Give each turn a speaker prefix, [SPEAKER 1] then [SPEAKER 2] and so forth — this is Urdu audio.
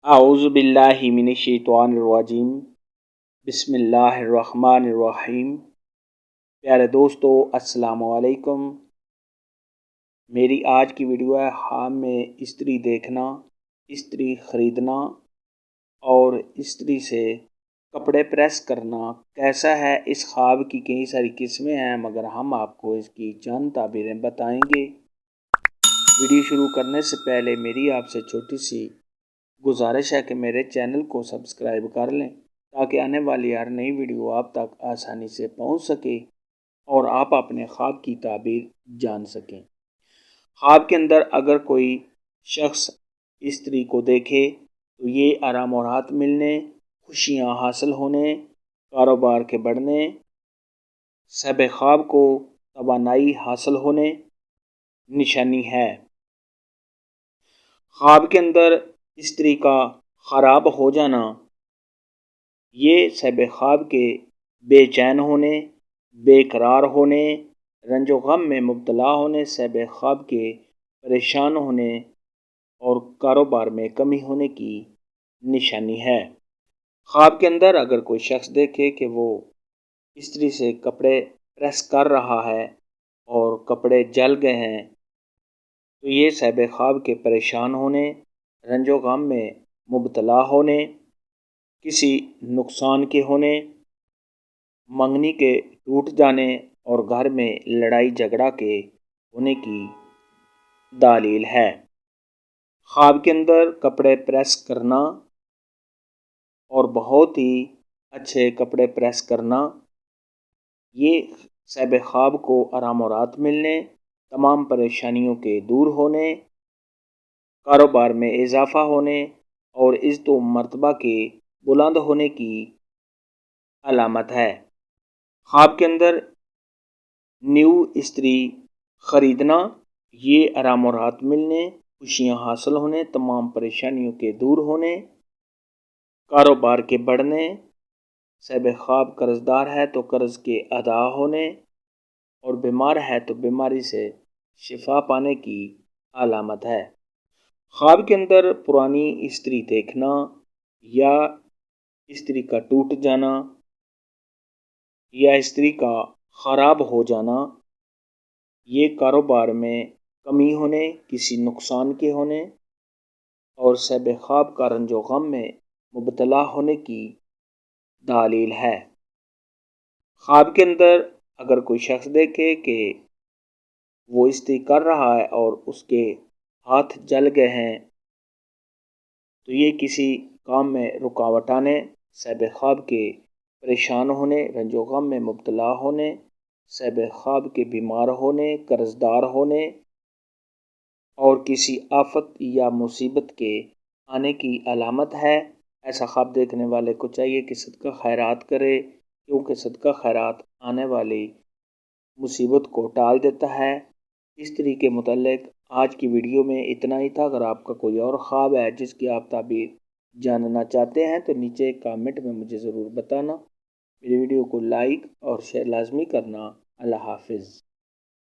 [SPEAKER 1] اعوذ باللہ من الشیطان الرجیم بسم اللہ الرحمن الرحیم۔ پیارے دوستو السلام علیکم۔ میری آج کی ویڈیو ہے حام میں استری دیکھنا، استری خریدنا اور استری سے کپڑے پریس کرنا کیسا ہے۔ اس خواب کی کئی ساری قسمیں ہیں مگر ہم آپ کو اس کی چند تعبیریں بتائیں گے۔ ویڈیو شروع کرنے سے پہلے میری آپ سے چھوٹی سی گزارش ہے کہ میرے چینل کو سبسکرائب کر لیں تاکہ آنے والی ہر نئی ویڈیو آپ تک آسانی سے پہنچ سکے اور آپ اپنے خواب کی تعبیر جان سکیں۔ خواب کے اندر اگر کوئی شخص استری کو دیکھے تو یہ آرام و راحت ملنے، خوشیاں حاصل ہونے، کاروبار کے بڑھنے، صاحب خواب کو توانائی حاصل ہونے نشانی ہے۔ خواب کے اندر استری کا خراب ہو جانا یہ صاحب خواب کے بے چین ہونے، بے قرار ہونے، رنج و غم میں مبتلا ہونے، صاحب خواب کے پریشان ہونے اور کاروبار میں کمی ہونے کی نشانی ہے۔ خواب کے اندر اگر کوئی شخص دیکھے کہ وہ استری سے کپڑے پریس کر رہا ہے اور کپڑے جل گئے ہیں تو یہ صاحب خواب کے پریشان ہونے، رنج و غم میں مبتلا ہونے، کسی نقصان کے ہونے، منگنی کے ٹوٹ جانے اور گھر میں لڑائی جھگڑا کے ہونے کی دلیل ہے۔ خواب کے اندر کپڑے پریس کرنا اور بہت ہی اچھے کپڑے پریس کرنا یہ صاحب خواب کو آرام و راحت ملنے، تمام پریشانیوں کے دور ہونے، کاروبار میں اضافہ ہونے اور عزت و مرتبہ کے بلند ہونے کی علامت ہے۔ خواب کے اندر نیو استری خریدنا یہ آرام و راحت ملنے، خوشیاں حاصل ہونے، تمام پریشانیوں کے دور ہونے، کاروبار کے بڑھنے، صاحب خواب قرض دار ہے تو قرض کے ادا ہونے اور بیمار ہے تو بیماری سے شفا پانے کی علامت ہے۔ خواب کے اندر پرانی استری دیکھنا یا استری کا ٹوٹ جانا یا استری کا خراب ہو جانا یہ کاروبار میں کمی ہونے، کسی نقصان کے ہونے اور صاحب خواب کا رنج و غم میں مبتلا ہونے کی دلیل ہے۔ خواب کے اندر اگر کوئی شخص دیکھے کہ وہ استری کر رہا ہے اور اس کے ہاتھ جل گئے ہیں تو یہ کسی کام میں رکاوٹ آنے، صاحب خواب کے پریشان ہونے، رنج و غم میں مبتلا ہونے، صاحب خواب کے بیمار ہونے، قرض دار ہونے اور کسی آفت یا مصیبت کے آنے کی علامت ہے۔ ایسا خواب دیکھنے والے کو چاہیے کہ صدقہ خیرات کرے کیونکہ صدقہ خیرات آنے والی مصیبت کو ٹال دیتا ہے۔ استری کے متعلق آج کی ویڈیو میں اتنا ہی تھا۔ اگر آپ کا کوئی اور خواب ہے جس کی آپ تعبیر جاننا چاہتے ہیں تو نیچے کامنٹ میں مجھے ضرور بتانا۔ میری ویڈیو کو لائک اور شیئر لازمی کرنا۔ اللہ حافظ۔